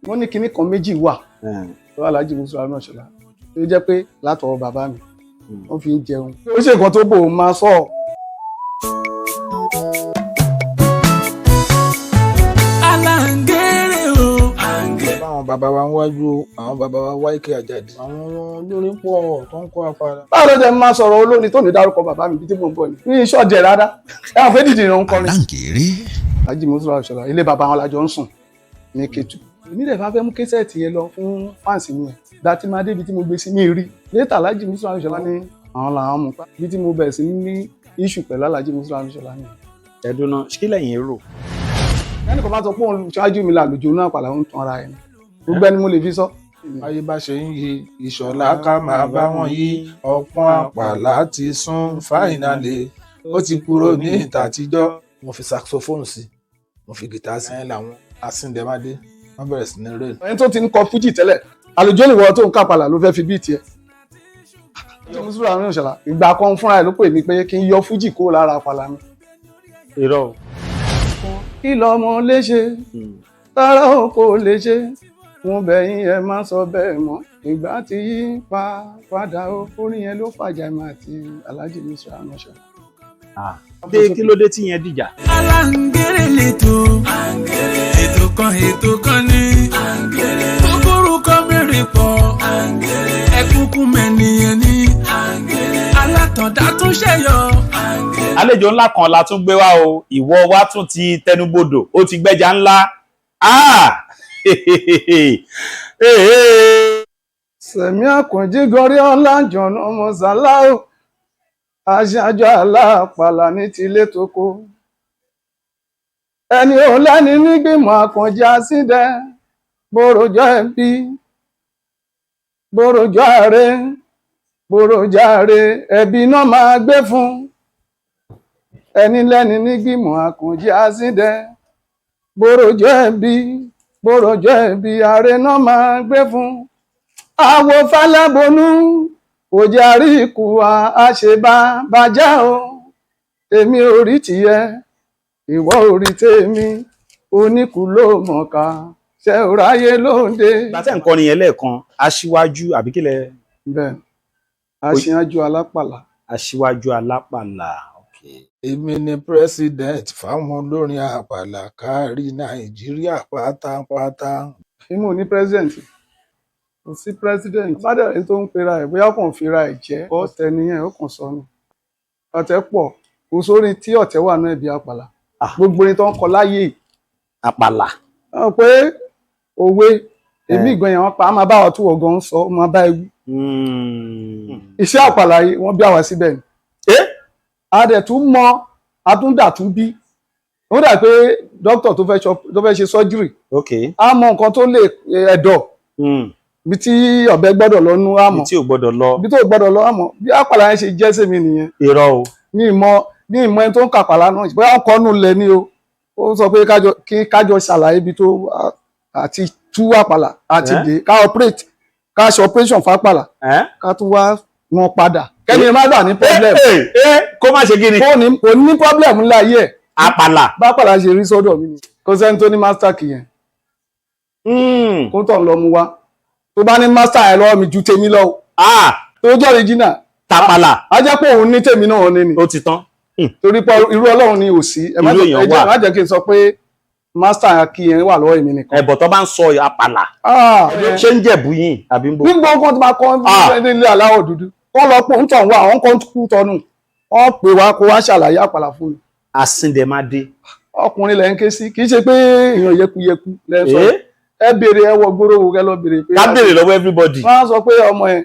wọ́n ní kinní kan méjì wà lọ́wọ́ Alhaji Musiliu Haruna Ìṣọ̀lá tó jẹ́ pé látọwọ́ bàbá mi wọ́n fi ń jẹun ó ṣe nǹkan tó bò ó máa sọ. Àwọn bàbá wa ń wájú àwọn bàbá wa Wáíkè Àjàdí àwọn olórin pọ̀ tó ń kó apara. Báwo ló jẹ́ máa sọ̀rọ̀ olórin tó ní dárúkọ bàbá mi bí tí mò ń bọ̀ ni ní ìṣọ̀jẹ̀ rárá ẹ àwọn fẹ́ẹ́ dìde ìrìn kọrin. Alhaji Musiliu Haruna Ìṣọ̀lá ilé bàbá wọn lájọ ń sùn ní Kétu. èmi dẹ̀ bá fẹ́ mú késẹ́ẹ̀tì yẹn lọ fún fáǹsì mi ẹ̀ dátí máa débi tí mo gbé sí mi rí létà Alhaji Musiliu Haruna Ìṣọ̀lá ní àwọn làwọn mú pa bí tí mo bẹ̀rẹ̀ sí ní iṣu pẹ̀lú Alhaji Musiliu Haruna Ìṣọ̀lá ni. ẹ̀dùnà ṣílẹ̀ yẹn rò. ẹnì kan bá sọ pé òun ṣáájú mi làlùjọ náà pàlà ń tan ara ẹ̀ ni gbogbo ẹni mo lè fi sọ. ayé bá ṣe ń yí Ìṣọ̀lá ká máa bá wọn yí ọpọ́n àpàlà ti sún fáìnàlì ó ti kúrò ní ìta àtijọ́. mo fi saxophone sí mo fi guitar sí ẹ̀yìn làwọn asíndẹ̀mádé wọ́n bẹ̀rẹ̀ sí ní rè. ẹni tó ti ń kọ fújì tẹ́lẹ̀ àlùjọ nìwọ tó ń kápálà ló fẹ́ fi bíi tiẹ̀. Musiliu Haruna Ìṣọ̀lá ìgbà kan fúnra ẹ̀ ló pè mí pé kí n yọ fújì kó lára àpàlà mi. irọ́ o. kí lọmọ lè ṣe tára ò kò lè ṣe wọn bẹ̀yìn ẹ má sọ bẹ́ẹ̀ mọ́ ìgbà tí yí padà ó orin yẹn ló fàjà mi àti Alhaji Musiliu Haruna Ìṣọ̀lá. kí ló dé tí yẹn dìjà. Aláǹgẹ̀rẹ̀ lẹ́tọ̀ ètò kan ní kúkúrú kan mẹ́rin pọ̀ ẹ̀kúnkún mẹ́niyẹn ní alátọ̀dá tún ṣẹ̀yọ. àlejò ńlá kan la tún gbé wá o ìwọ wa tún ti tẹnubodò ó ti gbẹ́ja ńlá. Sẹ̀mí Àkànjí gorí ọlá jọ̀nà ọmọ Sàláù aṣáájú aláàpàlà ní tilé tóko ẹni ò lẹ́ni nígbìmọ̀ Àkànjí àsíndẹ̀ bórojọ́ ẹbí bórojọ́ ààrẹ bórojọ́ ààrẹ ẹbí náà máa gbé fún ẹni lẹ́ni nígbìmọ̀ Àkànjí àsíndẹ̀ bórojọ́ ẹbí bórojọ́ ẹbí ààrẹ náà máa gbé fún àwo Fálábonú òjì àríkù àṣebá bàjẹ́ o èmi ò rí tìyẹ ìwọ ò rí tèmi oníkù ló mọ̀ọ́ká ṣe ò ráyé lóde. gbàtẹ́ nǹkan nìyẹn lẹ́ẹ̀kan aṣíwájú àbí kílẹ̀. bẹ́ẹ̀ aṣíwájú alápàlà. aṣíwájú alápàlà. èmi ni president fáwọn olórin àpàlà kárí Nàìjíríà pátápátá. èmi ò ní president kò sí president bá dẹ̀ tó ń pera ẹ̀ bóyá kàn fira ẹ̀ jẹ́ ọ̀tẹ̀ nìyẹn ó kàn sọ ni ọ̀tẹ̀ pọ̀ kò sórin tí ọ̀tẹ̀ wà náà ẹ̀bí àpàlà gbogbo orin tó ń kọ láyé àpàlà. pé òwe èmi ìgbọ̀n yẹn wọ́n pa á máa bá wa tó ọ̀gán ń sọ máa bá ewu iṣẹ́ àpàlà yìí wọ́n bí àwa síbẹ̀ ni a dẹ̀ tún mọ atúndà tún bí ó dà pé dókítà tó fẹ́ ṣe surgery á mọ nǹkan tó lè ẹ̀dọ̀ bí tí ọ̀bẹ gbọ́dọ̀ lọ nú àmọ́ bí tí ò gbọ́dọ̀ lọ àmọ́ bí àpàlà yẹn ṣe jẹ́ sèmi nìyẹn. irọ́ o. ní ìmọ̀ ẹni tó ń kàpàlà náà bóyá ọkọ̀ nù lẹ ní o ó sọ pé kájọ ṣàlàyé ibi tó àti tú àpàlà àti dé ká operate ká ṣe operation fàpàlà ká tún wá wọn padà kẹ́ni má gbà ní problem. kó má ṣe kí ni. kò ní problem ńlá yẹ. àpàlà. bá àpàlà ṣe rí sọ́dọ̀ mi ni kò sẹ́ni tó ní master kì yẹn. kó tọ̀ ń lọ mu wá tó bá ní master ẹ lọ́wọ́ mi ju tèmi lọ tó jẹ́ original tàpàlà a jẹ́ pé òun ní tèmi náà ní ni ó ti tán torí pé irú Ọlọ́run ni ò sí ẹ má jẹ́ kí n sọ pé master kí yẹn wà lọ́wọ́ èmi nìkan. ẹ̀bọ̀ tó bá ń sọ àpàlà ṣé ń jẹ̀bú yìí àbí ń bò. nígbà wọn ti máa kọ́ nílé aláwọ̀ dúdú wọ́n lọ pé òun tàn wá àwọn kan kú tọ́nu wọ́n pè wá kó wá ṣàlàyé àpàlà fún mi. Àsìndẹ̀mádé. ọkùnrin lẹ́ ń ké sí kì í ṣe pé èèyàn yẹkuyẹku lẹ́ sọ ẹ béèrè ẹ wọ gbóró wo kẹ lọ béèrè pé. ká béèrè lọ́wọ́ everybody. wọ́n á sọ pé ọmọ ẹ.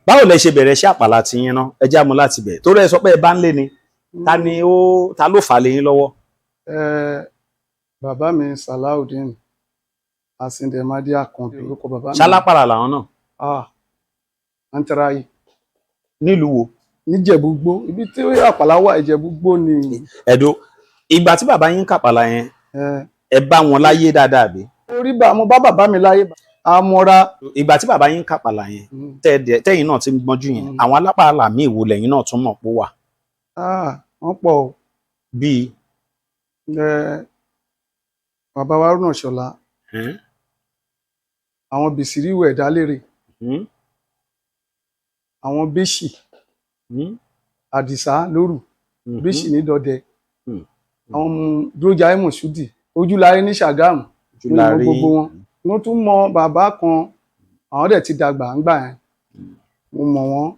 báwo lẹ ṣe bẹ̀rẹ̀ iṣẹ́ àpàlà ti yín ná ẹ já mu láti bẹ̀ torí ẹ sọ pé ẹ bá ń lé ni ta ló fà lé yín lọ́wọ́. bàbá mi Salaudeen Àsìndẹ̀mádé Àkànbí orúkọ bàbá mi. ṣálápàlà làwọn náà. Antarayi. nílùú wo. níjẹ̀búgbó ibi tí àpàlà wà Ìjẹ̀búgbó ni. ẹ̀dọ́ ìgbà tí bàbá yín kàpàlà yẹn ẹ bá wọn láyé dáadáa bí. orí bá mo bá bàbá mi láyé àmọ́ra. ìgbà tí bàbá yín kàpàlà yẹn tẹ́yìn náà ti gbọ́njú yẹn àwọn alápàlà míì wo lẹ́yìn náà tún mọ̀ pó wà. wọ́n pọ̀ o. bíi. bàbá wa Haruna Ìṣọ̀lá, àwọn Bìsíríù ẹ̀dá lérè, àwọn Bíṣì, Àdìsá lóru, Bíṣì ní Dọdẹ, àwọn Dójà Mọ̀ṣúdì, Ojúlárí ní Ṣàgámù, gbogbo wọn. Mo tún mọ bàbá kan, àwọn dẹ̀ ti dàgbà ńgbà yẹn, mo mọ̀ wọ́n,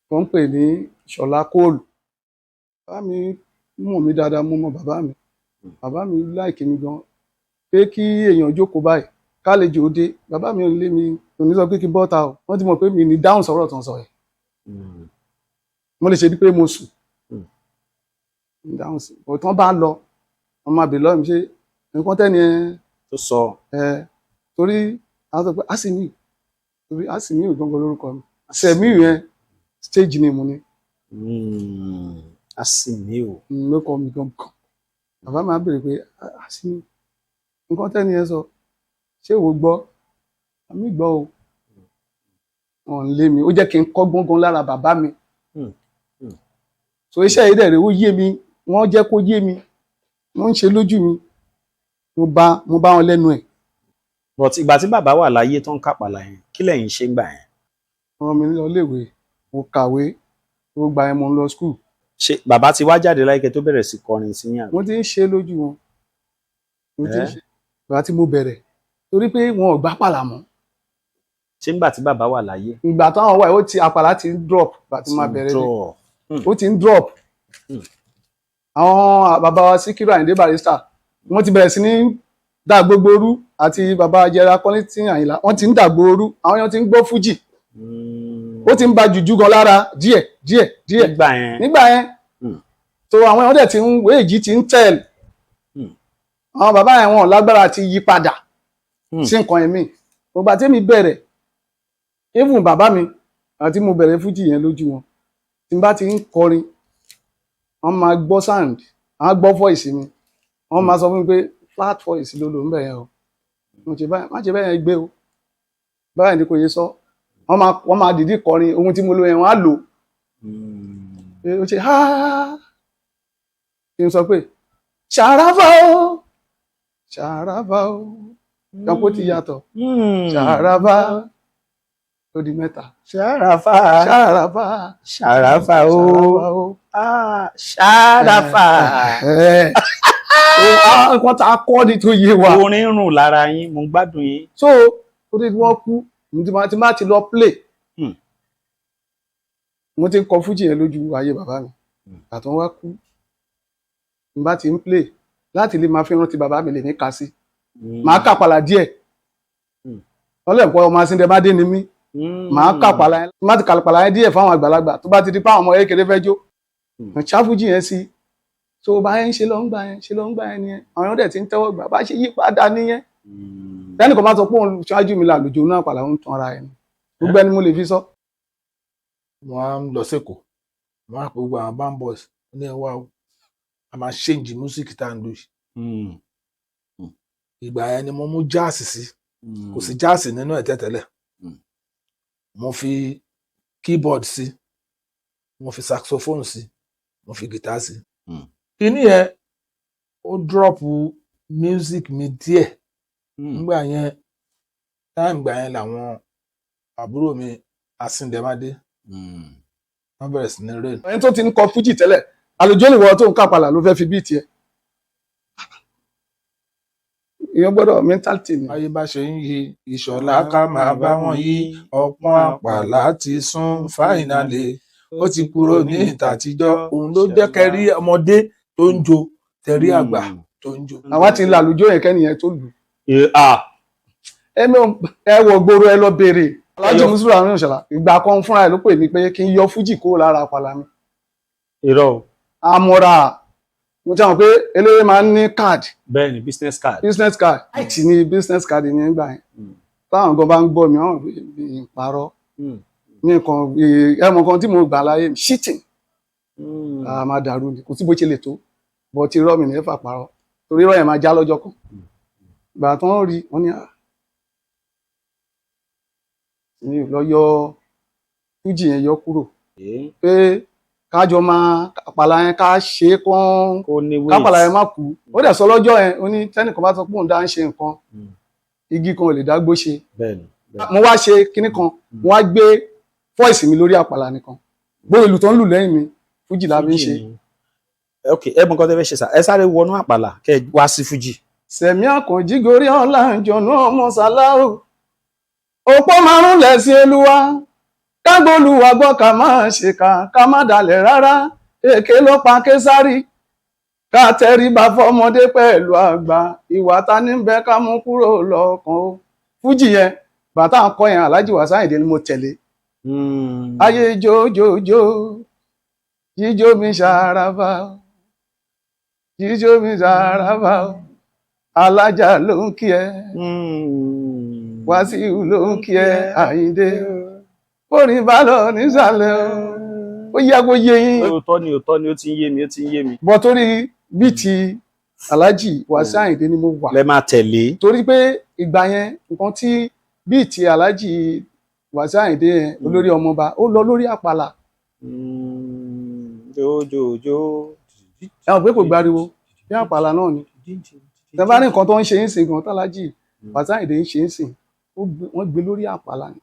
wọ́n ń pè ní Ṣọlá Kóòlù. Bàbá mi mọ̀ mí dáadáa, mo mọ bàbá mi. Bàbá mi láìkí mi gan, pé kí èèyàn jókòó báyìí kálejò dé, bàbá mi ò lé mi, kò ní sọ pé kí n bọ́ta o, wọ́n ti mọ̀ pé mi ní dáhùn sọ̀rọ̀ tó ń sọ yẹn. Mo lè ṣe bí pé mo sùn, dáhùn sí ọ̀tán bá lọ, wọ́n máa bèèrè lọ́wọ́ mi ṣe nǹkan tẹ́ni tó sọ torí àwọn sọ pé Asimiu, torí Asimiu gbọ́ngàn lórúkọ mi, Sẹ̀míù yẹn stage name ni. Asimiu ló kọ mi gangan. Bàbá máa bèèrè pé Asimiu, nǹkan tẹ́ni yẹn sọ ṣé ìwọ gbọ́? Àmì gbọ́ o. Wọ́n lé mi, ó jẹ́ kí n kọ́ gbọ́ngàn lára bàbá mi. So iṣẹ́ yìí dẹ̀ rẹ̀ ó yé mi, wọ́n jẹ́ kó yé mi, wọ́n ń ṣe lójú mi, mo bá wọn lẹ́nu ẹ̀. but ìgbà tí bàbá wà láyé tó ń kápálà yẹn kí lẹ̀yin ṣe ń gbà yẹn? Ọmọ mi lọ léèwé, mo kàwé, mo gba ẹ̀ mo ń lọ school. Ṣé bàbá ti wá jáde láìkẹ́ tó bẹ̀rẹ̀ sí kọrin sí yàn? Mo ti ń ṣe lójú wọn, mo ti ń ṣe ìgbà tí mo bẹ̀rẹ̀, torí pé wọn ò gbá pàlà mọ́. Ṣé ńgbà tí bàbá wà láyé? Ìgbà táwọn wà ó ti àpàlà ti ń drop, ìgbà tí máa bẹ̀rẹ̀ ni ó ti ń drop. Àwọn bàbá wa Síkírù Àyìndé Barrister wọ́n ti bẹ̀rẹ̀ sí ní dà gbogbo orú, àti bàbá Jẹra Kollington Àyìnlá wọ́n ti ń dà gbogbo orú, àwọn èèyàn ti ń gbọ́ fújì, ó ti ń ba jùjú gan lára díẹ̀ nígbà yẹn. So àwọn èèyàn dẹ̀ ti ń wéèjì ti ń tẹ̀l, àwọn bàbá yẹn wọn lágbára ti yí padà sí nǹkan ẹ̀mí. Ìgbà tí mi bẹ̀rẹ̀, even bàbá mi àti mo bẹ̀rẹ̀ fújì yẹn lójú wọn, tí n bá ti ń kọrin wọ́n máa gbọ́ sound, wọ́n á gbọ́ voice mi, wọ́n máa sọ fún mi pé flat voice ló lò ń bẹ̀ yẹn o, má ṣe bẹ́ẹ̀ yẹn gbé o, báyìí ni kò yé sọ. Wọ́n máa dìídì kọrin ohun tí mo lo yẹn wọ́n á lò ó ṣe háà, kí n sọ pé ṣàràfà o ṣàràfà o, kanko ti yàtọ̀, ṣàràfà ó di mẹ́ta, Ṣàràfà ṣàràfà o ṣàràfà. Nǹkan tá a kọ́ ni tó yé wa. Orin rùn lára yín, mo ń gbádùn yín. So torí wọ́n kú, tí má ti lọ play, mo ti ń kọ fújì yẹn lójú ayé bàbá mi, àtọ́ wá kú, n bá ti ń play láti lè máa fi rántí bàbá mi lè ní ká sí, màá kàpàlà díẹ̀, wọ́n lè pọ̀ ọmọ Asíndẹ̀bádé ni mí, màá kàpàlà yẹn, má ti kàpàlà yẹn díẹ̀ fáwọn àgbàlagbà tó bá ti di fáwọn ọmọ kékeré fẹ́ jó, ṣáfújì yẹn sí. So bá yẹn ṣe lọ ń gbà yẹn nìyẹn, àwọn èèyàn dẹ̀ ti ń tẹ́wọ́ gbà, bá ṣe yí padà nìyẹn. Lẹ́nu kan bá sọ pé òun ṣáájú mi làlùjọ náà pàlà ń tan ara ẹni, gbogbo ẹni mo lè fi sọ. Wọ́n á lọ sẹ́kọ̀ọ́, wọ́n á pè gbogbo àwọn band boys ní ẹwà o, a máa change music tá à ń lò yìí. Ìgbà yẹn ni mo mú jáàsì sí, kò sí jáàsì nínú ẹ̀ tẹ́tẹ́lẹ̀, mo fi keyboard sí, mo fi saxophone sí, mo fi guitar sí. Kíní yẹn ó drop music mi díẹ̀. Nígbà yẹn time gbà yẹn làwọn àbúrò mi Asíndẹ̀bádé wọ́n bẹ̀rẹ̀ sí ní rain. Ẹni tó ti ń kọ fújì tẹ́lẹ̀, àlùjọ ìwọ tó ń kàpàlà ló fẹ́ fi bíìtì ẹ̀. Èèyàn gbọ́dọ̀ mentality ni. Ayé bá ṣe ń yí Ìṣọ̀lá ká máa bá wọn yí, ọpọ́n àpàlà ti sún fáìnàlì, ó ti kúrò ní ìtàtijọ́. Òun ló jẹ́ kẹrí ọmọdé tó ń jó, tẹ̀rí àgbà tó ń jó. Àwa ti la àlùjọ yẹn kẹ́niyẹn tó lù. Ẹ wọ gbòòrò ẹ lọ béèrè. Aláàjì Mùsùlùmí àwọn Ìṣọ̀lá ìgbà kan fúnra ẹ̀ ló pè mí pé kí n yọ fújì kúrò lára àpàlà mi. Irọ́. Àmọ́ra, mo ti àwọn pé eléré máa ń ní card. Bẹ́ẹ̀ ni business card. Business card. Àìtì ni business card ní ẹgbà yẹn. Táwọn gan bá ń gbọ́ mi, àwọn ìparọ́. Ní nǹkan ẹmọ kan tí mo gbà láyé mi, cheating. A máa dàrú ni, kò sí bó ṣe lè tó. Bọ́ ti rọ́ mi ní ẹ̀fà parọ́. Torí rọ́ yẹn máa já lọ́jọ́ kan. Ìgbà tó ń rí, wọ́n ní mi lọ yọ fújì yẹn yọ kúrò. Pé kájọ máa àpàlà yẹn ká ṣe é kán kó ní kápàlà yẹn weight. má kú ó dẹ̀ sọ lọ́jọ́ yẹn ó ní tẹ́nìkan bá sọ pé òun dá ń ṣe nǹkan igi kan ò lè dágbó ṣe bẹ́ẹ̀ni bẹ́ẹ̀ni. mo wá ṣe kinní kan mo wá gbé fọ́ìsì mi lórí àpàlà nìkan gbogbo ìlú tó ń lù lẹ́yìn mi fújì la fi ń ṣe. ok ẹ mọ nǹkan tó fẹ́ ṣe sá ẹ sáré wọnú àpàlà kẹ ẹ wá sí fújì. Sẹ̀mí Àkànjí gorí ọ̀la ìjọ̀nà ọmọ Sàláù òpó márùn lẹ̀sìn Olúwa kágbóluwà gbọ́ ká máa ṣèkà ká má dalẹ̀ rárá èké ló pa Késárì ká tẹríba fọmọdé pẹ̀lú àgbà ìwà ta ní bẹ ká mú kúrò lọ́kàn o. Fújì yẹn bàtà ń kọ yẹn Alhaji Wasiu Ayinde ni mo tẹ̀lé. Ayé jójójó jíjó mi ṣàràbà jíjó mi ṣàràbà alájà ló ń kí ẹ Wasiu ló ń kí ẹ Ayinde orin bá lọ nísàlẹ̀ ó yẹ kó yé yín. òótọ́ ni ó ti ń yé mi ó ti ń yé mi. bọ́ torí bíi ti Alhaji Wasiu Ayinde ni mo wà lẹ máa tẹ̀lé. torí pé ìgbà yẹn nǹkan tí bíi ti Alhaji Wasiu Ayinde yẹn olórí ọmọọba ó lọ lórí àpàlà. jójójó. ẹ mọ̀ pé kò gbariwo bí àpàlà náà ni tẹ bá ní nǹkan tó ń ṣe ń sìn gan t'Alhaji Wasiu Ayinde ń ṣe ń sìn wọ́n gbé lórí àpàlà ni.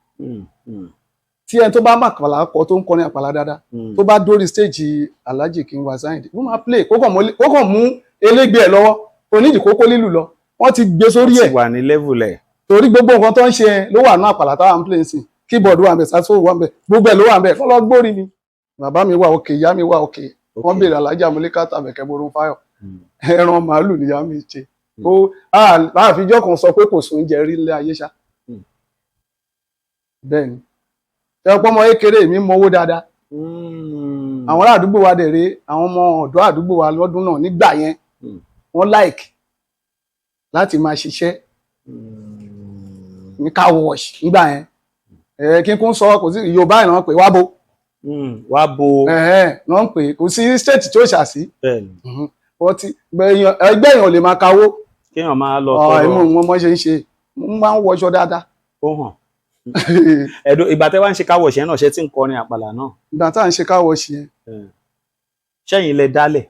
tí ẹni tó bá má àpàlà kọ tó ń kọrin àpàlà dáadáa tó bá dórí stéèjì Alhaji King Wasiu Ayinde wọ́n máa play kó kàn mú elégbé ẹ̀ lọ́wọ́ kò nídìí kókó lílù lọ wọ́n ti gbé sórí ẹ̀. ti wà ní level ẹ̀. torí gbogbo nǹkan tó ń ṣe ló wà ní àpàlà táwọn ń play sí keyboard wà ńbẹ̀ saxophone wà ńbẹ̀ gbogbo ẹ̀ ló wà ńbẹ̀ kọ́ lọ gbórí ni. bàbá mi wà òkè ìyá mi wà òkè wọ́n béèrè Alhaji Amúlíkà Àbẹ̀kẹ́ Borúnfáyọ̀ ẹran màálù nìyá mi ṣe láàfijọ́ kan sọ pé kò sún oúnjẹ rí ilé ayé ṣá. bẹ́ẹ̀ ni ẹ̀pọ̀ ọmọ kékeré mi mọwó dáadáa àwọn ará àdúgbò wa dẹ̀ rèé àwọn ọmọ ọ̀dọ́ àdúgbò wa lọ́dún náà nígbà yẹn wọ́n like láti máa ṣiṣẹ́ ní car wash nígbà yẹn kí n kún sọ kò sí Yorùbá ìran pé wá bo náà ń pè kò sí state tí ó ṣàṣì ẹgbẹ́ èèyàn lè máa kawó kéèyàn máa lọ tọrọ ẹ̀mú wọn mọ́ ṣe ń ṣe mo máa ń wọṣọ dáadáa. ó hàn ẹ̀dùn ìgbà tẹ́ wá ń ṣe car wash yẹn náà ṣe tí ń kọrin àpàlà náà. ìgbà tá à ń ṣe car wash yẹn. ṣẹ́yìn lẹ dálẹ̀.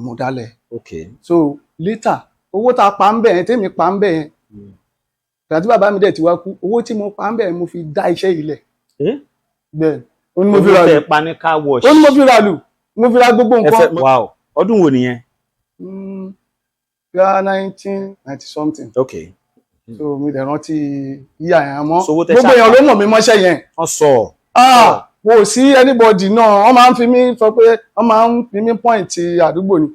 mo dálẹ̀. ok so later owó tá a pa ń bẹ̀ yẹn tèmi pa ń bẹ̀ yẹn ìgbà tí bàbá mi dẹ̀ ti wá kú owó tí mo pa ń bẹ̀ yẹn mo fi dá iṣẹ́ yìí lẹ̀. bẹ́ẹ̀ ó ní mo fi ra lù pa ní car wash. ó ní mo fi ra lù mo fi ra gbogbo nǹkan. wow ọdún wo nìyẹn. bíi 1990 something. ok so mi dẹ̀ rántí yíyá yẹn àmọ́ gbogbo èèyàn ló mọ̀ mí mọ́ṣẹ́ yẹn. wọ́n sọ. kò sí anybody náà wọ́n máa ń fi mí sọ pé wọ́n máa ń fi mí point àdúgbò ni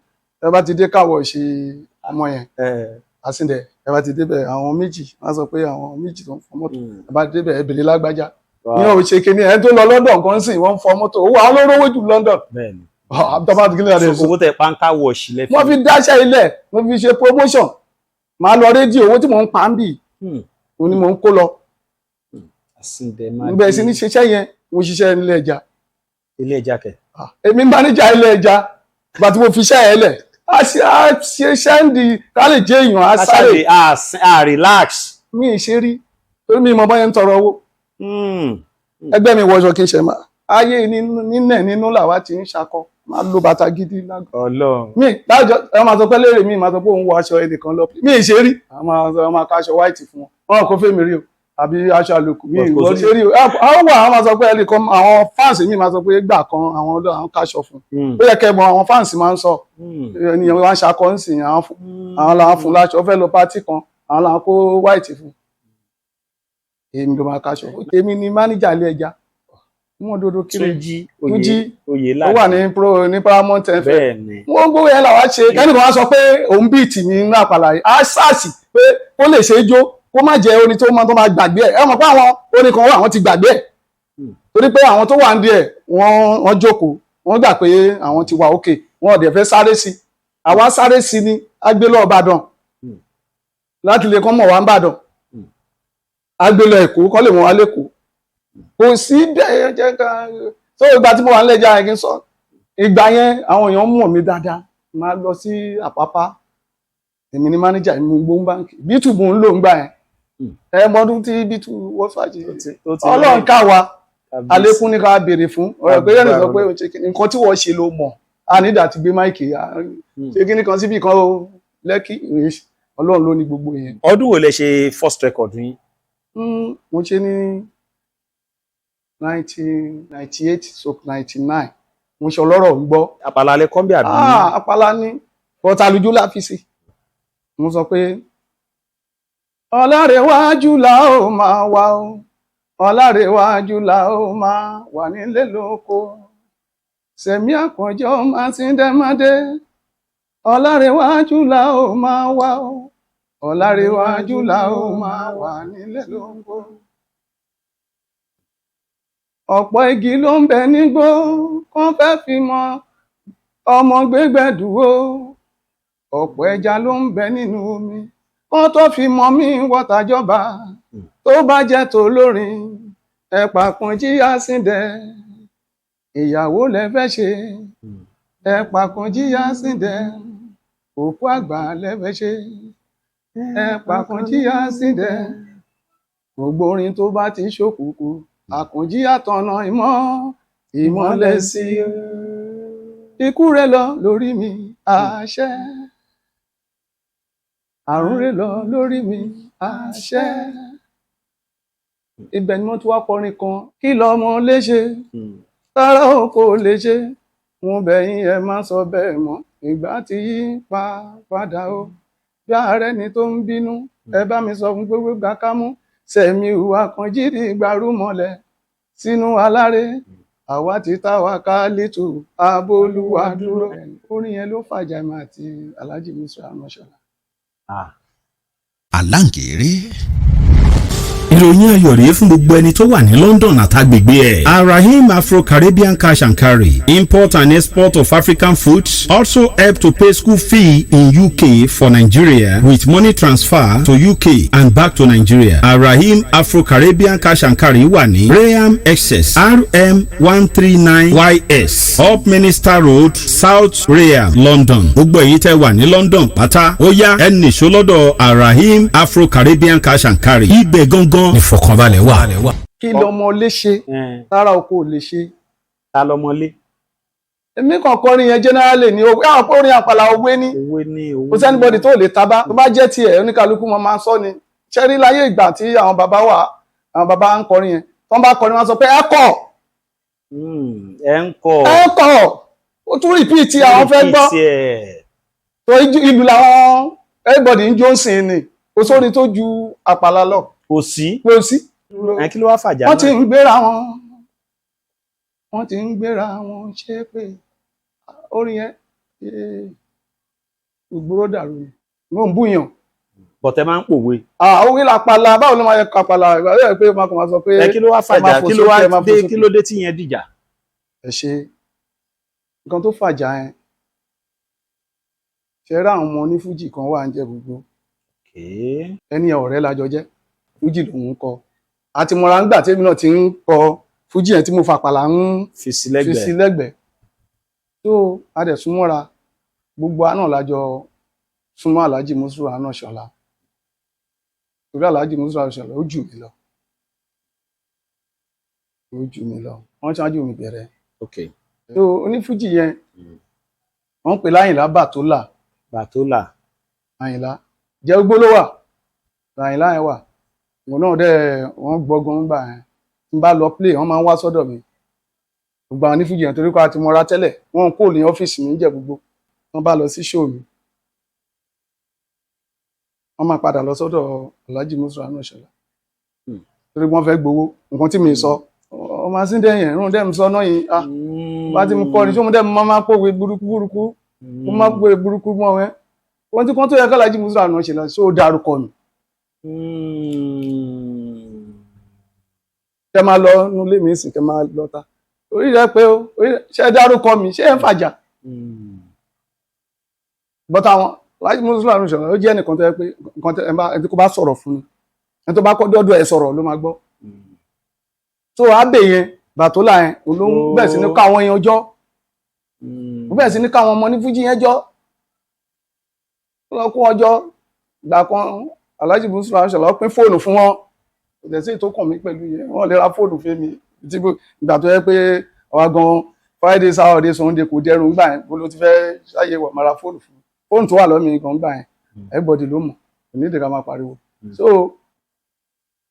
ẹ bá ti dé káwọ̀ ṣe ọmọ yẹn àsìndẹ̀ ẹ bá ti débẹ̀ àwọn méjì wọ́n sọ pé àwọn méjì tó ń fọ mọ́tò ẹ bá ti débẹ̀ ẹ bèrè lágbájá ìyẹn ò ṣe kíní ẹ tó lọ London kan sìn wọ́n ń fọ mọ́tò owó àwọn olórówó jù London. bẹ́ẹ̀ni owó tẹ pàǹkà wash lẹ fi. wọ́n fi dáṣẹ́ ilẹ̀ wọ́n fi ṣe promotion máa lọ rédíò owó tí mò ń pa ń bì òun ni mò ń kó lọ. níbẹ̀ sí ní ṣiṣẹ́ yẹn mo ṣiṣẹ́ ilé ẹja. ilé ẹja kẹ. èmi mánéjà ilé ẹja ìgbà tí mo fi iṣẹ́ yẹn lẹ̀ a ṣe ṣẹ́ndì ká lè jẹ́ èèyàn a sáré. a relax. mi ì ṣe rí torí mi mọ báyẹn ń tọrọ owó. ẹgbẹ́ mi wọṣọ kí n ṣe máa ayé nínẹ̀ nínú làwa ti ń ṣakọ máa lo bàtà gidi lágbo. Ọlọ́run. mi lájọ ẹ máa sọ pé lérè mi máa sọ pé òun wọ aṣọ ẹnìkan lọ mi ì ṣe rí àwọn máa ká aṣọ white fún wọn kò fẹ́ mi rí o àbí aṣọ àlòkù mi ì wọ́n ṣe rí o àwọn wà àwọn máa sọ pé ẹnìkan àwọn fans mi máa sọ pé gbà kan àwọn káṣọ fún ó yẹ kẹ́ mọ̀ àwọn fans máa ń sọ ènìyàn wọn ṣakọ ń sìn àwọn làwọn fún láṣọ fẹ́ lọ pátì kan àwọn làwọn kó white fún èmi ló máa káṣọ èmi ni máníjà ilé ẹja wọn dodo kiri Túnjí ó wà ní Paramount FM wọn gbówó yẹn làwa ṣe kẹ́nìkan wá sọ pé òun bíìtì ní inú àpàlà yìí á sáàsì pé kó lè ṣe é jó kó má jẹ orin tó máa gbàgbé ẹ mọ̀ pé àwọn orin kan wà àwọn ti gbàgbé ẹ torí pé àwọn tó wà ń díẹ̀ wọ́n jókòó wọ́n gbà pé àwọn ti wà òkè wọn ò dẹ̀ fẹ́ sáré sí àwa sáré sí ni á gbé lọ Ìbàdàn láti lè kọ́ mọ̀ wá ń bàdàn á gbé lọ Èkó kọ́ lè mọ̀ wá lẹ́kọ̀ọ́ kò sí bẹ́ẹ̀ jẹ́ ká tó ìgbà tí mo wà nílẹ̀ ẹja yẹn kí n sọ ìgbà yẹn àwọn èèyàn mọ̀ mí dáadáa máa lọ sí Àpápá èmi ní mánéjà mi gbóhùn báńkì B2 mò ń lò ń gbà yẹn ẹ mọdún tí B2 wọ́n fàájì Ọlọ́run ká wa àlékún ní ká béèrè fún ọ̀rọ̀ pé yẹn sọ pé nǹkan tí wọ́n ṣe ló mọ̀ a nídà ti gbé máìkì ṣe kíní kan síbi kan lẹ́kì ọlọ́run ló ní gbogbo yẹn. ọdún wo lẹ ṣe first record yín? mo ṣe ní 1998-99 mo ṣe ọlọ́rọ̀ ń gbọ́. àpàlà alẹ́ kọ́ńbì àbí? àpàlà ní pọ̀tàlùjú láfi sí. mo sọ pé ọlárẹ̀wájú la ó máa wà ó ọlárẹ̀wájú la ó máa wà nílé lóko sẹ̀mí àkànjọ́ máa ti dẹ́mọ́dé ọlárẹ̀wájú la ó máa wà ó ọlárẹ̀wájú la ó máa wà nílé lóko. ọ̀pọ̀ igi ló ń bẹ nígbó kán fẹ́ fi mọ ọmọ gbégbẹ̀dúró ọ̀pọ̀ ẹja ló ń bẹ nínú omi kán tó fi mọ mí wọ́tàjọba tó bá jẹ́ tolórin ẹ̀pà kan jíyá síndẹ̀ ìyàwó lẹ fẹ́ ṣe ẹ̀pà kan jíyá síndẹ̀ òkú àgbà lẹ fẹ́ ṣe ẹ̀pà kan jíyá síndẹ̀ gbogbo orin tó bá ti ṣókùnkùn àkànjí àtọ̀nà ìmọ́lẹ̀ sí ikú rẹ lọ lórí mi àṣẹ àrùn rẹ lọ lórí mi àṣẹ. ibẹ̀ ni wọ́n tún wá kọrin kan kí lọmọ léṣe tára oko léṣe mo bẹ̀yìn ẹ má sọ bẹ́ẹ̀ mọ́ ìgbà tí yí padà o bí ààrẹ ni tó ń bínú ẹ bá mi sọ fún gbogbo gbà kámú sẹ̀mí ìwà kan jírí ìgbàrú mọ́lẹ̀ sínú aláré àwa ti táwa ká létò abolúwa dúró. orin yẹn ló fàjà mi àti Alhaji Musiliu Arúnmọ́ṣọ́lá. Àlàǹgèrè. ìròyìn ayọ̀ rèé fún gbogbo ẹni tó wà ní London àtàgbègbè ẹ̀. Arahim Afro-Caribbean Cash and Carry, import and export of African foods, also help to pay school fee in UK for Nigeria with money transfer to UK and back to Nigeria. Arahim Afro-Caribbean Cash and Carry wà ní Graham Excess RM 139YS Up Minister Road, South Graham, London. gbogbo èyí tẹ́ wà ní London pátá ó yá ẹ nìṣó lọ́dọ̀ Arahim Afro-Caribbean Cash and Carry. ibẹ̀ gangan ìfọ̀kànbalẹ̀ wà. kí lọmọ lè ṣe tára oko lè ṣe. ta lọmọlé? èmi kàn kọrin yẹn generally ní owó àwọn orin àpàlà òwe ní kò sẹ́nibọ́dì tó lè tábá tó bá jẹ́ tiẹ̀ oníkálukú wọn máa ń sọ ni. ṣẹ́rí láyé ìgbà tí àwọn bàbá ń kọrin yẹn tó ń bá kọrin wọn sọ pé ẹ kọ̀ ó tún rìpíìtì àwọn fẹ́ gbọ́ tó ìlú làwọn everybody ń jó sìn ni kò sórin tó ju àpàlà lọ. kò sí. kí ló wá fàjà náà? wọ́n ti ń gbéra wọn ṣe pé orin yẹn ìgboro dàrú ni mo ń búyàn. bọ̀tẹ́ máa ń pòwe. òwe làpàlà báwo ló máa yẹ kàpàlà ẹ pé máa kàn máa sọ pé. kí ló wá fàjà kí ló dé tí yẹn dìjà. ẹ ṣe nǹkan tó fàjà yẹn ṣe rá àwọn ọmọ onífújì kan wà ń jẹ gbogbo ẹni ọ̀rẹ́ lájọ jẹ́ fújì lòun kọ àti mọ̀ra ńgbà tèmi náà ti ń kọ fújì yẹn tí mo fàpàlà ń fi sí lẹ́gbẹ̀ẹ́ tó a dẹ̀ súnmọ́ra gbogbo àná lájọ súnmọ́ Alhaji Musiliu Arúnmọ́ṣọ́lá torí Alhaji Musiliu Arúnmọ́ṣọ́lá ó jù mí lọ wọ́n ṣáájú mi bẹ̀rẹ̀ tó onífújì yẹn wọ́n pè láyìnlá bàtólà àyìnlá jẹ́ gbó ló wà àyìnlá yẹn wà òun náà dẹ̀ wọ́n gbọ́gbọ́n gbà yẹn tí n bá lọ play wọ́n máa ń wá sọ́dọ̀ mi gbogbo àwọn onífújì yẹn torí pé a ti mọra tẹ́lẹ̀ wọ́n kò ní ọ́fíìsì mi ń jẹ́ gbogbo wọ́n bá lọ sí show mi wọ́n máa padà lọ sọ́dọ̀ Alhaji Musiliu Arúnmọ́ṣọ́lá torí wọ́n fẹ́ gbowó nǹkan tí mi sọ ọmọ asíndẹ̀ yẹn rún dẹ́m sọ náà yìí bá ti mú kọ́ ni tí wọ́n dẹ́m máa pòwe burúkú wọ́n máa pòwe burúkú mọ́ wọn wọ́n ti kọ́ tó yẹ kí Alhaji Musiliu Arúnmọ́ṣọ́lá ṣó dárúkọ mi. kẹ máa lọ nulé mi sìn kẹ máa lọ ta orí rẹ pé ṣe dárúkọ mi ṣé ẹ ń fàjà bọ́tà wọn Alhaji Musiliu Arúnmọ́ṣọ́lá ó jẹ́ ẹnìkan tó yẹ pé nǹkan ẹni tó bá sọ̀rọ̀ fún ni ẹni tó bá kọ́ dọ́dọ̀ ẹ sọ̀rọ̀ ló máa gbọ́ tó abẹ yẹn bàtólà yẹn ló ń bẹ̀rẹ̀ sí ní káwọn yẹn ọjọ́ ó bẹ̀rẹ̀ sí ní káwọn ọmọ ní fújì yẹn jọ́ lọ kún ọjọ́ ìgbà kan Alhaji Musiliu Arúnmọ́ṣọ́lá pín fóònù fún wọn kò tẹ̀ sí ìtókàn mi pẹ̀lú yẹn wọ́n lè ra fóònù fún mi ìgbà tó yẹ pé àwa gan Friday Saturday Sunday kò dẹrùn gbà yẹn bó ló ti fẹ́ ṣàyè wọ̀ mara fóònù tó wà lọ́mìí gan gbà yẹn everybody ló mọ̀ kò ní ìdíkà máa pariwo so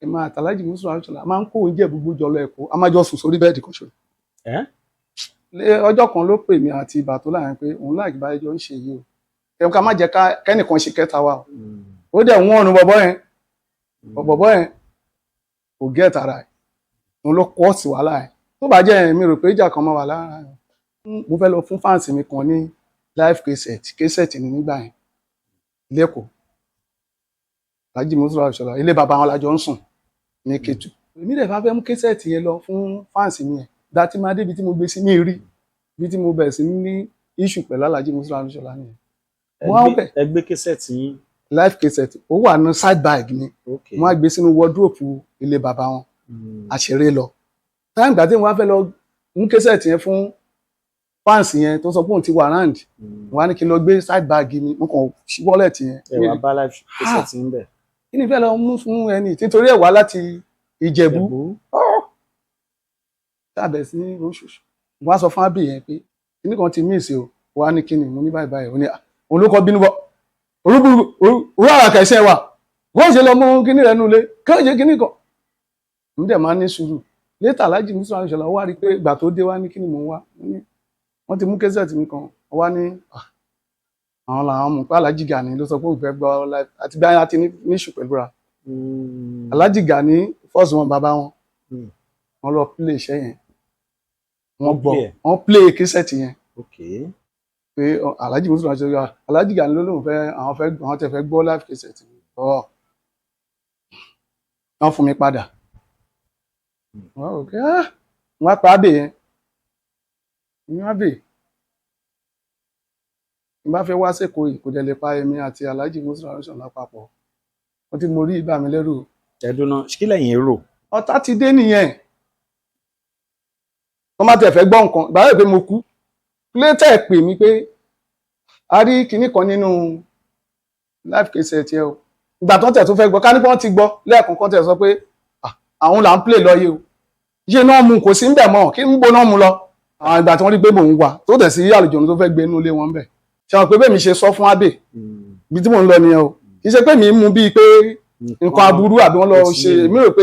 ìmọ̀ àtàlájì Musiliu Arúṣọlá máa ń kó oúnjẹ gbogbo jọ lọ Èkó a máa jọ sùn sórí bẹ́ẹ̀dì kan ṣo ọjọ́ kan ló pè mí àti ìbà tó láàrin pé òun láàgì báyìí jọ ń ṣe yìí o ká má jẹ́ kẹ́nìkan ṣe kẹta wa ó dẹ̀ wọ́n ọ̀nù bọ̀bọ̀ yẹn kò gẹ́ tara ẹ̀ òun ló kọ́ sí wàhálà ẹ̀ tó bá jẹ́ mi rò pé ìjà kan máa wà lára ẹ̀ mo fẹ́ lọ fún fáǹsì mi kan ní live késẹ̀tì ní nígbà yẹn lẹ́kọ̀ọ́ Alhaji Musiliu Arúṣọlá ilé bàbá wọn lájọ ń sùn ní Kétu èmi dẹ̀ bá fẹ́ mú késẹ̀tì yẹn lọ fún fáǹsì mi ẹ̀ dátí máa débi tí mo gbé sí ní rí bí tí mo bẹ̀rẹ̀ sí ní issue pẹ̀lú Alhaji Musiliu Arúṣọlá nìyẹn. ẹ gbé késẹ̀tì yín live cassette ó wà ní side bag ni wọ́n á gbé sínú wardrobe ilé bàbá wọn àṣeré lọ táwọn ìgbà tí wọ́n á fẹ́ lọ mú cassette yẹn fún fans yẹn tó sọ pé òun ti wà round wọ́n á ní kí n lọ gbé side bag mi mo kàn ṣí wallet yẹn. ẹ wà bá live cassette yín bẹ̀. kí ni fẹ́ lọ mú fún ẹni nítorí ẹ̀ wá láti Ìjẹ̀bú tàbẹ̀ sí ní oṣooṣù wọ́n á sọ fún Abby yẹn pé kíní kan ti miss o wọ́n á ní kíni mo ní báyìí báyìí òun ló kọ́ bínú bọ́ orú àràkà iṣẹ́ wa wọ́n ṣe lọ mú kíní rẹ̀ nulẹ̀ kí ṣe kíní kan mo dẹ̀ máa ní sùúrù létà Alhaji Musiliu Arúṣọlá wá rí i pé ìgbà tó dé wá ní kíni mò ń wá wọ́n ti mú kẹ́sẹ̀tì mi kan wá ní àwọn làwọn mú pé Alhaji Gani ló sọ pé òun fẹ́ gbọ́ live àti bí a ti ní ìṣù pẹ̀lú ra Alhaji Gani fọ́ọ̀sì wọn bàbá wọn wọ́n lọ play iṣẹ́ yẹn wọ́n play kẹ́sẹ̀tì yẹn pé Alhaji Musiliu Arúṣọlá Alhaji Gani ló lóun fẹ́ àwọn tẹ̀ fẹ́ gbọ́ live cassette wọ́n fún mi padà wọ́n á pa Abby yẹn ní Abby n bá fẹ́ wá sẹ́kọ̀ọ́ yìí kò dẹ̀ lè pa èmi àti Alhaji Musiliu Arúṣọlá papọ̀ wọ́n ti mo rí ibà mi lẹ́rù. ẹ̀dùnà kí lẹ́yìn èrò. ọ̀tá ti dé nìyẹn wọ́n má tẹ̀ fẹ́ gbọ́ nǹkan ìgbà rẹ̀ pé mo kú létẹ̀ pè mí pé a rí kinní kan nínú live cassette yẹn o ìgbà tó ń tẹ̀ tó fẹ́ gbọ́ ká ní wọ́n ti gbọ́ lẹ́ẹ̀kan kan tẹ̀ sọ pé àwọn là ń play lọ yìí o iṣẹ́ náà mú kò sí ń bẹ̀ mọ́ kí ń bo náà mú lọ àwọn ìgbà tí wọ́n rí pé mò ń wà tó tẹ̀ sí àlùjọ tó fẹ́ gbé inú ilé wọn bẹ̀ ṣe àwọn pé bẹ́ẹ̀ mi ṣe sọ fún Abby ibi tí mò ń lọ nìyẹn o kì í ṣe pé mi mú bíi pé nǹkan aburú àbí wọ́n lọ ṣe èmi rò pé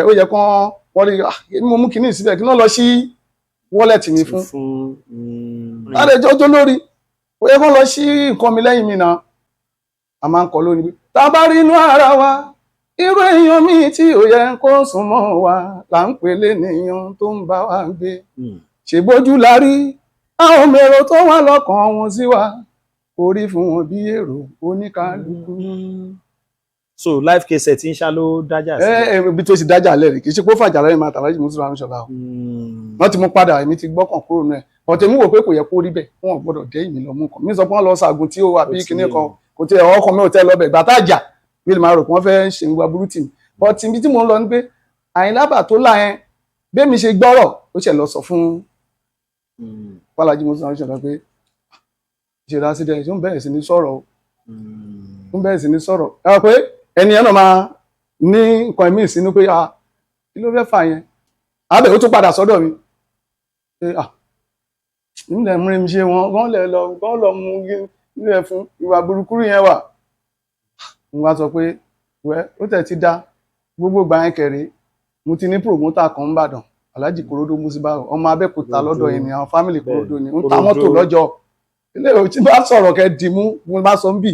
ó yẹ kán wọ́n rí mo mú kinní síbẹ̀ kí wọ́n lọ sí wọ́lẹ̀tì mi fún láti ọjọ́ lórí ó yẹ kán lọ sí nǹkan mi lẹ́yìn mi náà a máa ń kọ lónìí tá a bá rí inú ara wa irú èèyàn mi tí ò yẹ kó sùn mọ́ wa là ń pè lénìyàn tó ń bá wa gbé ṣèbójú la rí àwọn mèrò tó wà lọ́kàn wọn sí wa orí fún wọn bí èrò oníkálukú. so live cassette ń ṣá ló dájà sí. ibi tó ti dájà lẹ́rìí kì í ṣe pé ó fàjà lẹ́yìn máa Alhaji Musiliu Arúṣọlá o wọ́n ti mú padà èmi ti gbọ́kàn kúrò náà ọ̀tẹ̀ mú wò pé kò yẹ kó rí bẹ́ẹ̀ wọn ò gbọ́dọ̀ dé ìmì lọ mú kan mi sọ pé wọ́n lọ ṣàgùn tí ó wà bí kinní kan kò tí ẹ̀wọ̀n ọkàn mi ò tẹ́ lọ́bẹ̀ ìgbà tá a jà bí lè máa rò pé wọ́n fẹ́ ṣe ìwà burú tì mí but ibi tí mò ń lọ ni pé Àyìnlá Bàtólá yẹn bẹ́ẹ̀ mi ṣe gbọ́rọ̀ ó ṣẹ̀ lọ sọ fún Alhaji Musiliu Arúṣọlá pé ìṣẹ̀lẹ̀ accident ó ń bẹ̀rẹ̀ sí ní sọ̀rọ̀ ó ń bẹ̀rẹ̀ sí ní sọ̀rọ̀ ẹ pé ẹni yẹn náà máa ní nǹkan ẹ̀mí ìsínú pé kí ló fẹ́ fà yẹn àbẹ̀ ó tún padà sọ́dọ̀ mi pé nílẹ̀ múrin mi ṣe wọn gán lọ mú nílẹ̀ fún ìwà burúkú yẹn wà mo wá sọ pé ó tẹ̀ ti dá gbogbo ìgbà yẹn kẹrì mo ti ní promoter kan ńbàdàn Alhaji Korodo Musibau ọmọ Abẹ́òkúta lọ́dọ̀ yẹn ni àwọn family Korodo ni ń ta mọ́tò lọ́jọ́ ilé tí bá sọ̀rọ̀ kẹ́ dì mú mo bá sọ ń bì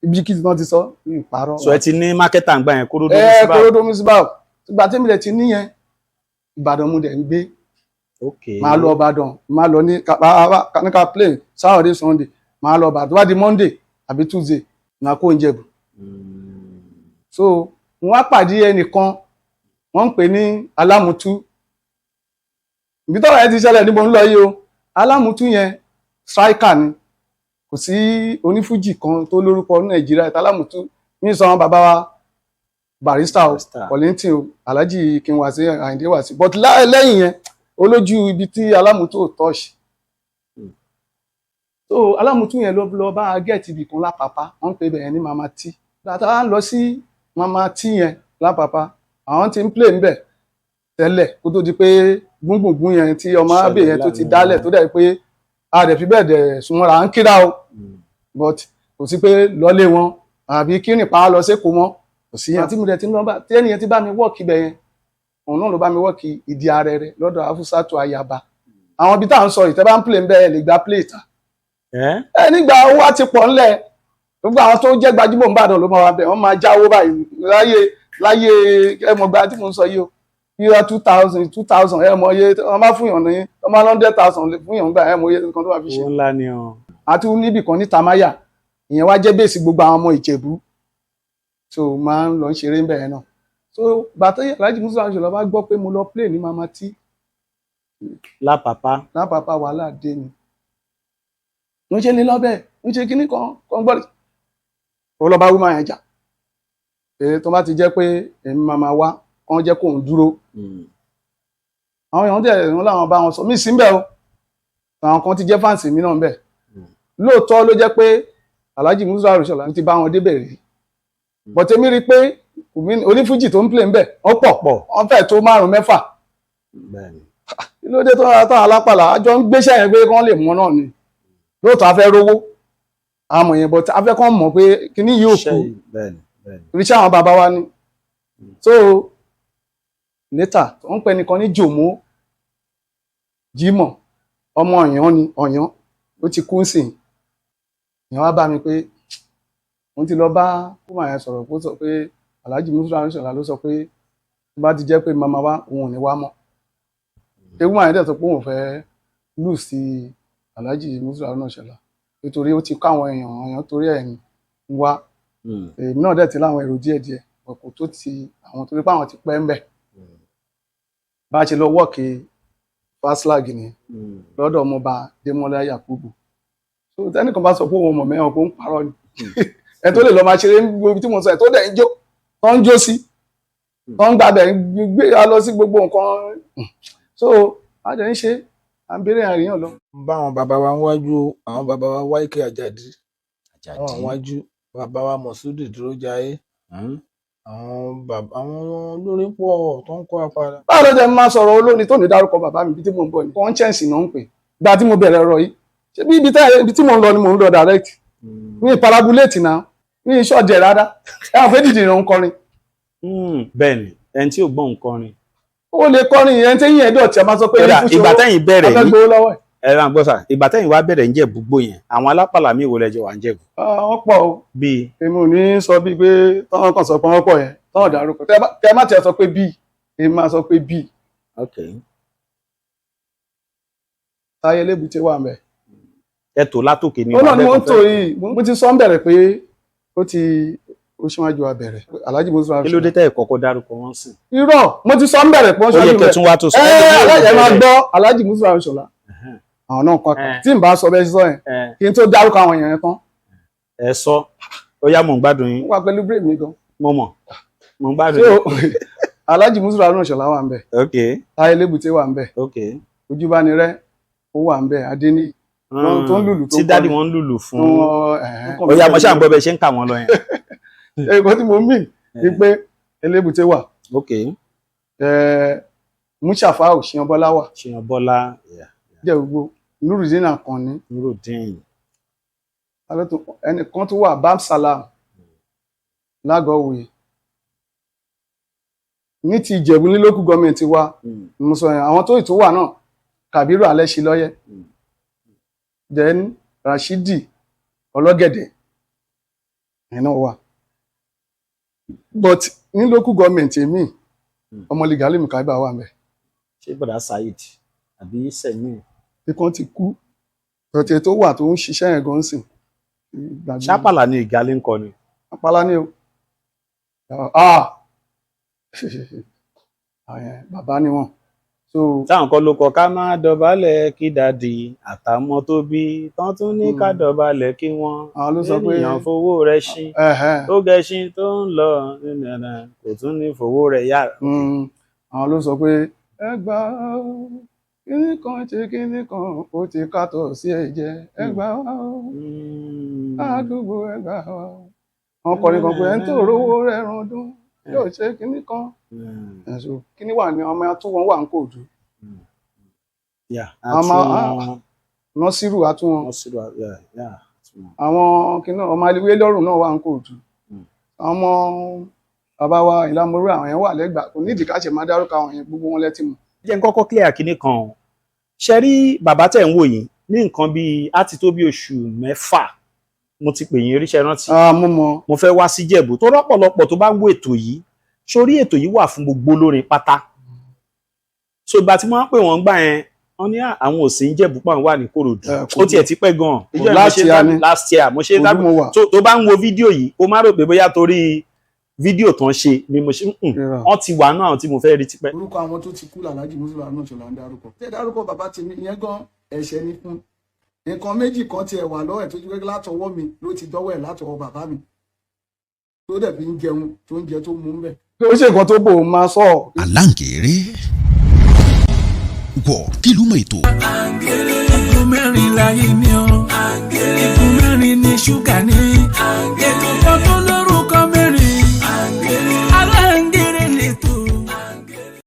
ibi kí wọ́n ti sọ ìparọ́. so ẹ ti ní mákẹ́tà ń gbà yẹn Korodo Musibau. Korodo Musibau ìgbà tí mi lè ti níyẹn Ìbàdàn mo dẹ̀ ń gbé máa lọ Ìbàdàn máa lọ ní ká play Saturday Sunday máa lọ Ìbàdàn tó bá di Monday àbí Tuesday máa kó oúnjẹ bù. so wọ́n á pàdé ẹnìkan wọ́n ń pè ní Alámùtú ibi tọ́wọ́ ẹ ti ṣẹlẹ̀ níbo ń lọ yìí o Alámùtú yẹn striker ni kò sí onífújì kan tó lórúkọ ní Nàìjíríà Alámùtú ní sọ bàbá wa Barrister Kollington Alhaji Kinwasi Ayinde Wasiu but lẹ́yìn yẹn olójú ibi tí Alámùtú ò tọ́ọ̀ṣì so Alámùtú yẹn lọ bá gẹ́ẹ̀tì ibì kan Lápapá wọ́n ń pè bẹ̀yẹn ní Mama T bàtà wá ń lọ sí Mama T yẹn Lápapá àwọn ti ń play níbẹ̀ tẹ́lẹ̀ kó tó di pé gbùngbùngbùn yẹn tí ọmọ abẹ yẹn tó ti láàrin dálẹ̀ wọn. tó dẹ̀ pé a dẹ̀ fi bẹ́ẹ̀ dẹ̀ súnmọ́ra à ń kíra o but kò sí pé lọ́lé wọn àbí kírìn pa á lọ sékòó mọ́ kò sí yẹn. àti mo dẹ̀ ti ń lọ bá tí ẹnìyẹn ti bá mi wọ́ọ̀kì bẹ̀ yẹn òun náà ló bá mi wọ́ọ̀kì ìdí ààrẹ rẹ̀ lọ́dọ̀ Afusatu Ayaba àwọn ibi tá à ń sọ ìtẹ́ bá ń play ń bẹ́ẹ̀ lè gba play tán ẹ nígbà owó àti pọ̀ ńlẹ̀ gbogbo àwọn tó jẹ́ gbajúmọ̀ ń bàdàn ló máa wà bẹ̀ wọ́n máa jáwó báyìí láyé ẹmọ̀gbà tí mo ń sọ yìí o yíyá 2000 ẹ mọ iye wọ́n máa fún yàn ní wọ́n máa 100,000 fún yàn gbà ẹ mọ iye kan tó máa fi ṣe. owó ńlá ni ọ. àti níbì kan ní Tamaya ìyẹn wá jẹ́ bẹ́ẹ̀sì gbogbo àwọn ọmọ Ìjẹ̀bú so máa ń lọ ń ṣeré ń bẹ̀rẹ̀ náà so bàtà Alhaji Musa Arúnṣọlá bá gbọ́ pé mo lọ play ní Mama T lápapá lápapá wàhálà dé ni ń ṣe ní lọ́bẹ̀ ń ṣe kíní kan gbọ́dọ̀ ó lọ bá wí máa yẹn jà tó bá ti jẹ́ pé èmi máa wá kán jẹ́ kóun dúró àwọn èèyàn dẹ̀ ń láwọn bá wọn sọ mí sí ń bẹ̀ o àwọn kan ti jẹ́ fáǹsì mi náà ń bẹ̀ lóòótọ́ ló jẹ́ pé Alhaji Musa Arúnṣọlá ti bá wọn débẹ̀ rí bọ̀tẹ́ mi rí i pé onífújì tó ń play ń bẹ̀ wọ́n pọ̀ wọ́n fẹ́ tó 5-6 kí ló dé tó rárá tán alápàlà àjọ ń gbéṣẹ́ yẹn pé kán lè mọ náà ni lóòótọ́ a fẹ́ rówó àmọ̀ yẹn bọ̀tẹ́ a fẹ́ kán mọ̀ pé kíní yóò kú iṣẹ́ àwọn bàbá wa ni so later tó ń pẹ́ nìkan ní Jòmó Jímọ̀ ọmọ Ọ̀yàn ni Ọ̀yàn ó ti kú sí ìyẹn wá bá mi pé wọ́n ti lọ bá kúmà yẹn sọ̀rọ̀ kó sọ pé Alhaji Musa Arúnṣọlá ló sọ pé tó bá ti jẹ́ pé màmá wa òun ò ní wá mọ́ ewu máa yẹn dẹ̀ sọ pé òun fẹ́ lù sí Alhaji Musa Arúnṣọlá nítorí ó ti kọ́ àwọn èèyàn torí ẹ̀ ń wá èmi náà dẹ̀ ti láwọn èrò díẹ̀díẹ̀ ọkọ̀ tó ti àwọn torí pé àwọn ti pẹ́ ń bẹ̀ bá a ṣe lọ wọ́ọ̀kì Fastlag ni lọ́dọ̀ ọmọọba Démọ́lá Yakubu so tẹ́nìkan bá sọ pé òun mọ̀ mẹ́wọ̀n kó ń parọ́ ni ẹ tó lè lọ máa ṣeré níbi tí mo sọ ẹ tó dẹ̀ ń jó tó ń jó sí tó ń gbàbẹ̀ gbé a lọ sí gbogbo nǹkan so a jẹ́ ń ṣe à ń béèrè àríyàn lọ. bá àwọn bàbá wa wájú àwọn bàbá wa Wáíkè Àjàdí àwọn wájú bàbá wa Mọ̀súdì Dúrójayé àwọn olórin pọ̀ tó ń kó apára. báwo ló jẹ́ máa sọ̀rọ̀ olórin tó ní dárúkọ bàbá mi bí tí mo ń bọ̀ ní conscience náà ń pè gba tí mo bẹ̀rẹ̀ ọ̀rọ̀ yìí ṣé bí ibi tí mo ń lọ ni mo ń lọ direct mi parabulate náà mi ìṣọ̀jẹ̀ rárá ẹ àwọn fẹ́ dìde ìrìn kọrin. bẹ́ẹ̀ni ẹni tí ò gbọ́ nǹkan ó lè kọrin ìyẹn tí yín ẹ̀dọ̀ tí a máa sọ pé ìgbà tẹ́yìn bẹ̀rẹ̀ yìí ẹ̀rọ àgbọ̀sà ìgbà tẹ́yìn wá bẹ̀rẹ̀ ń Jẹ̀bú gbó yẹn àwọn alápàlà mi wo lẹ́jọ́ wà ń Jẹ̀bú. wọ́n pọ̀ o bíi èmi ò ní sọ bíi pé tọ́wọ́n kan sọ pé wọ́n pọ̀ yẹn tọ́wọ́n dárúkọ tẹ má tiẹ̀ sọ pé bíi èmi máa sọ pé bíi. Táyé Lébùté wà mẹ́. ẹ tò látòkè ní ó náà ni mo ń tò yìí mo ti sọ ń bẹ̀rẹ̀ pé ó ṣíwájú wa bẹ̀rẹ̀ Alhaji Musa Arúnṣọlá. kí ló dé tẹ́ ẹ̀ kọ́kọ́ dárúkọ wọn sí. irọ́ mo ti sọ ń bẹ̀rẹ̀ pé wọ́n ṣáájú rẹ̀ ó yẹ kẹ́tún wá tó sọ. ẹ máa gbọ́ Alhaji Musa Arúnṣọlá àwọn náà kọ́ tí n bá sọ bẹ́ẹ̀ sísọ yẹn kí n tó dárúkọ àwọn èèyàn tán. ẹ sọ ó yá mò ń gbádùn yín. wà pẹ̀lú brain mi gan. mo mọ̀ mò ń gbádùn yín. Alhaji Musa Arúnṣọlá wà ń bẹ̀. Táyé Lébùté wà ń bẹ̀. Ojúbánirẹ́ ó wà ń bẹ̀ Adéníyì tó ń lùlù tó ń kọrin tí dádì wọn ń lùlù fún ó yá mo ṣáà ń gbọ́ bẹ́ẹ̀ ṣe ń kà wọ́n lọ yẹn. ẹ̀kọ́ tí mo mì ní pé Elébùté wà Múṣàfáù Ṣìyànbọ́lá wà Ṣìyànbọ́lá jẹ́ gbogbo Nurudeen Àkànní ẹnìkan tó wà Bam Salam Lágọ̀wé ní ti Ìjẹ̀bú ní local government wa mo sọ yẹn àwọn tó ìtò wà náà Kàbírù Alẹ́ṣinlọ́yẹ́ then Rashidi Ọlọ́gẹ̀dẹ̀ ẹ̀ náà wà but ní local government èmi Ọmọlẹ́gàlì Mùkáíbà wà mẹ́. ṣé bọ̀dá Saheed àbí sẹ́mi. ikán ti kú tọ̀tẹ̀ tó wà tó ń ṣiṣẹ́ yẹn gan sìn. ṣápàlà ni Ìgàlì ń kọ ni. Àpàlà ni o bàbá ni wọn. táwọn kan ló kọ ká má dọ̀bálẹ̀ kí dàdí àtàwọn tó bí tán tún ní ká dọ̀bálẹ̀ kí wọ́n ènìyàn fowó rẹ̀ ṣín tó gẹṣin tó ń lọ kò tún ní fowó rẹ̀ yá. àwọn ló sọ pé ẹgbà kíní kan ṣe kíní kan ó ti kàtọ̀ sí ẹ̀jẹ̀ ẹgbà àdúgbò ẹgbà wọn kọrin kan pé ẹni tó rówó rẹ̀ rọdún yóò ṣe kinní kan ẹ̀sùn kinní wà ní ọmọ tó wọn wà ń Kòòdú nọ́sírù àtúwọn àwọn kinní ọmọ aliwé lọ́rùn náà wà ń Kòòdú ọmọ bàbá wa ìlàmúrú àwọn yẹn wà lẹ́gbàá kò nídìí ká ṣe máa dárúkọ àwọn yẹn gbogbo wọn lẹ́tì mọ̀. jẹ́ n kọ́kọ́ clear kinní kan ṣe rí bàbá tẹ̀ ń wò yìí ní nǹkan bíi á ti tó bí oṣù 6 mo ti pè yín ríṣẹ́ rántí mo fẹ́ wá sí Ìjẹ̀bú tó rọ́pọ̀lọpọ̀ tó bá ń wo ètò yìí sórí ètò yìí wà fún gbogbo olórin pátá so ìgbà tí wọ́n pè wọ́n gbà yẹn wọ́n ní àwọn òsì ń Ìjẹ̀bú pọ̀ wà ní Kòròdú ó tiẹ̀ ti pẹ́ gan-an last year mo ṣe tó bá ń wo fídíò yìí o má rò pé bóyá torí fídíò tó ń ṣe ni mo ṣe wọ́n ti wà náà tí mo fẹ́ rí tipẹ́. orúkọ àwọn tó ti kú làlájì mùsùlùmí náà ṣọlá ń dárúkọ tẹ dárúkọ bàbá tèmi ìyẹn gan ẹ̀ṣẹ̀ ní fún nǹkan méjì kan tiẹ̀ wà lọ́wọ́ ẹ̀ tó jẹ́ látọwọ́ mi ló ti dọ́wọ́ ẹ̀ látọwọ́ bàbá mi tó dẹ̀ fi ń jẹun tó ń jẹ tó mú bẹ̀. ó ṣe nǹkan tó bò ó máa sọ. Aláǹgèrè wọ̀ kí ló mọ ètò. Ètò mẹ́rin láyé ni ọ́ ètò mẹ́rin ni ṣúgà ní ètò kan tó lọ